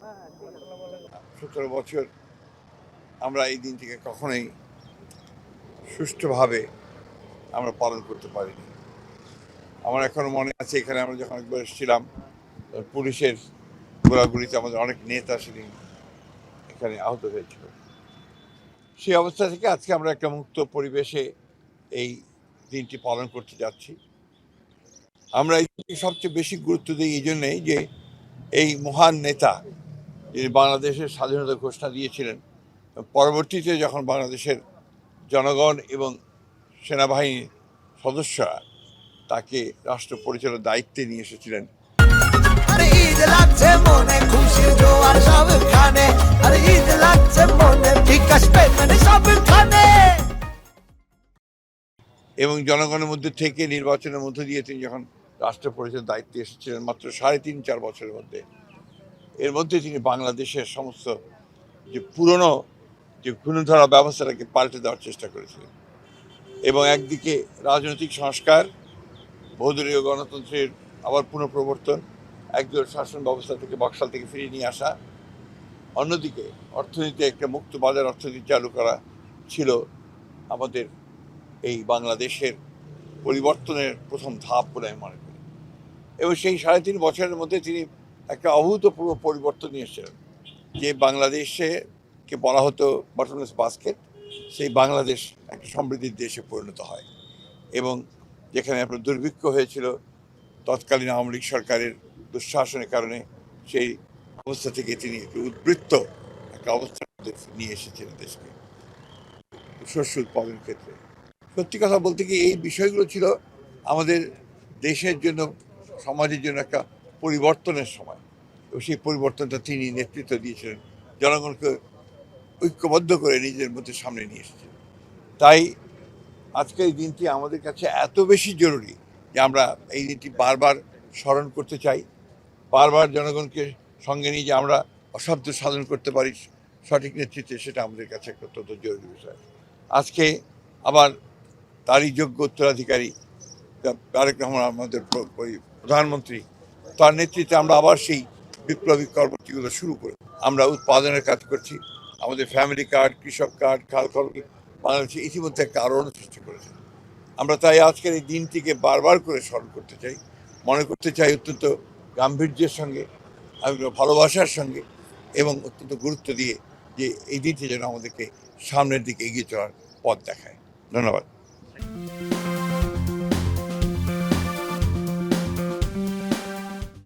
17 বছর আমরা এই দিনটিকে কখনোই সুষ্ঠুভাবে আমরা পালন করতে পারিনি। আমার এখনো মনে আছে, এখানে আমরা যখন একবার এসেছিলাম, পুলিশের গোলাগুলিতে আমাদের অনেক নেতা সেদিন এখানে আহত হয়েছিল। সেই অবস্থা থেকে আজকে আমরা একটা মুক্ত পরিবেশে এই দিনটি পালন করতে যাচ্ছি। আমরা এই দিনটি সবচেয়ে বেশি গুরুত্ব দিই এই জন্যেই যে এই মহান নেতা যিনি বাংলাদেশের স্বাধীনতা ঘোষণা দিয়েছিলেন, পরবর্তীতে যখন বাংলাদেশের জনগণ এবং সেনাবাহিনীর সদস্যরা তাকে রাষ্ট্র পরিচালনার দায়িত্বে নিয়ে এসেছিলেন, এবং জনগণের মধ্যে থেকে নির্বাচনের মধ্য দিয়ে তিনি যখন রাষ্ট্র পরিচালনার দায়িত্বে এসেছিলেন মাত্র 3.5-4 বছরের মধ্যে, এর মধ্যে তিনি বাংলাদেশের সমস্ত যে পুরনো যে খুনধরা ব্যবস্থাটাকে পাল্টে দেওয়ার চেষ্টা করেছিলেন। এবং একদিকে রাজনৈতিক সংস্কার, বহুদলীয় গণতন্ত্রের আবার পুনঃপ্রবর্তন, একদল শাসন ব্যবস্থা থেকে বক্সাল থেকে ফিরিয়ে নিয়ে আসা, অন্যদিকে অর্থনীতি একটা মুক্ত বাজার অর্থনীতি চালু করা ছিল আমাদের এই বাংলাদেশের পরিবর্তনের প্রথম ধাপ বলে আমি মনে করি। এবং সেই 3.5 বছরের মধ্যে তিনি একটা অভূতপূর্ব পরিবর্তন নিয়ে এসেছিলেন। যে বাংলাদেশকে বলা হতো বটমলেস বাস্কেট, সেই বাংলাদেশ একটা সমৃদ্ধির দেশে পরিণত হয়। এবং যেখানে আপনার দুর্ভিক্ষ হয়েছিল তৎকালীন আওয়ামী লীগ সরকারের দুঃশাসনের কারণে, সেই অবস্থা থেকে তিনি একটু উদ্বৃত্ত একটা অবস্থার মধ্যে নিয়ে এসেছিলেন দেশকে শস্য উৎপাদনের ক্ষেত্রে। সত্যি কথা বলতে কি, এই বিষয়গুলো ছিল আমাদের দেশের জন্য, সমাজের জন্য একটা পরিবর্তনের সময়, এবং সেই পরিবর্তনটা তিনি নেতৃত্ব দিয়েছিলেন, জনগণকে ঐক্যবদ্ধ করে নিজের মধ্যে সামনে নিয়ে এসেছিলেন। তাই আজকে এই দিনটি আমাদের কাছে এত বেশি জরুরি যে আমরা এই দিনটি বারবার স্মরণ করতে চাই, বারবার জনগণকে সঙ্গে নিয়ে যে আমরা অসাধ্য সাধন করতে পারি সঠিক নেতৃত্বে, সেটা আমাদের কাছে একটা অত্যন্ত জরুরি বিষয়। আজকে আবার তারই যোগ্য উত্তরাধিকারী তারেক রহমান, আমাদের প্রধানমন্ত্রী, তার নেতৃত্বে আমরা আবার সেই বিপ্লবী কর্মসূচিগুলো শুরু করি। আমরা উৎপাদনের কাজ করছি, আমাদের ফ্যামিলি কার্ড, কৃষক কার্ড, খাল কলমি বাংলাদেশে ইতিমধ্যে একটা আলোড়ন সৃষ্টি করেছে। আমরা তাই আজকের এই দিনটিকে বারবার করে স্মরণ করতে চাই, মনে করতে চাই অত্যন্ত গাম্ভীর্যের সঙ্গে, ভালোবাসার সঙ্গে, এবং অত্যন্ত গুরুত্ব দিয়ে যে এই দিনটি যেন আমাদেরকে সামনের দিকে এগিয়ে চলার পথ দেখায়। ধন্যবাদ।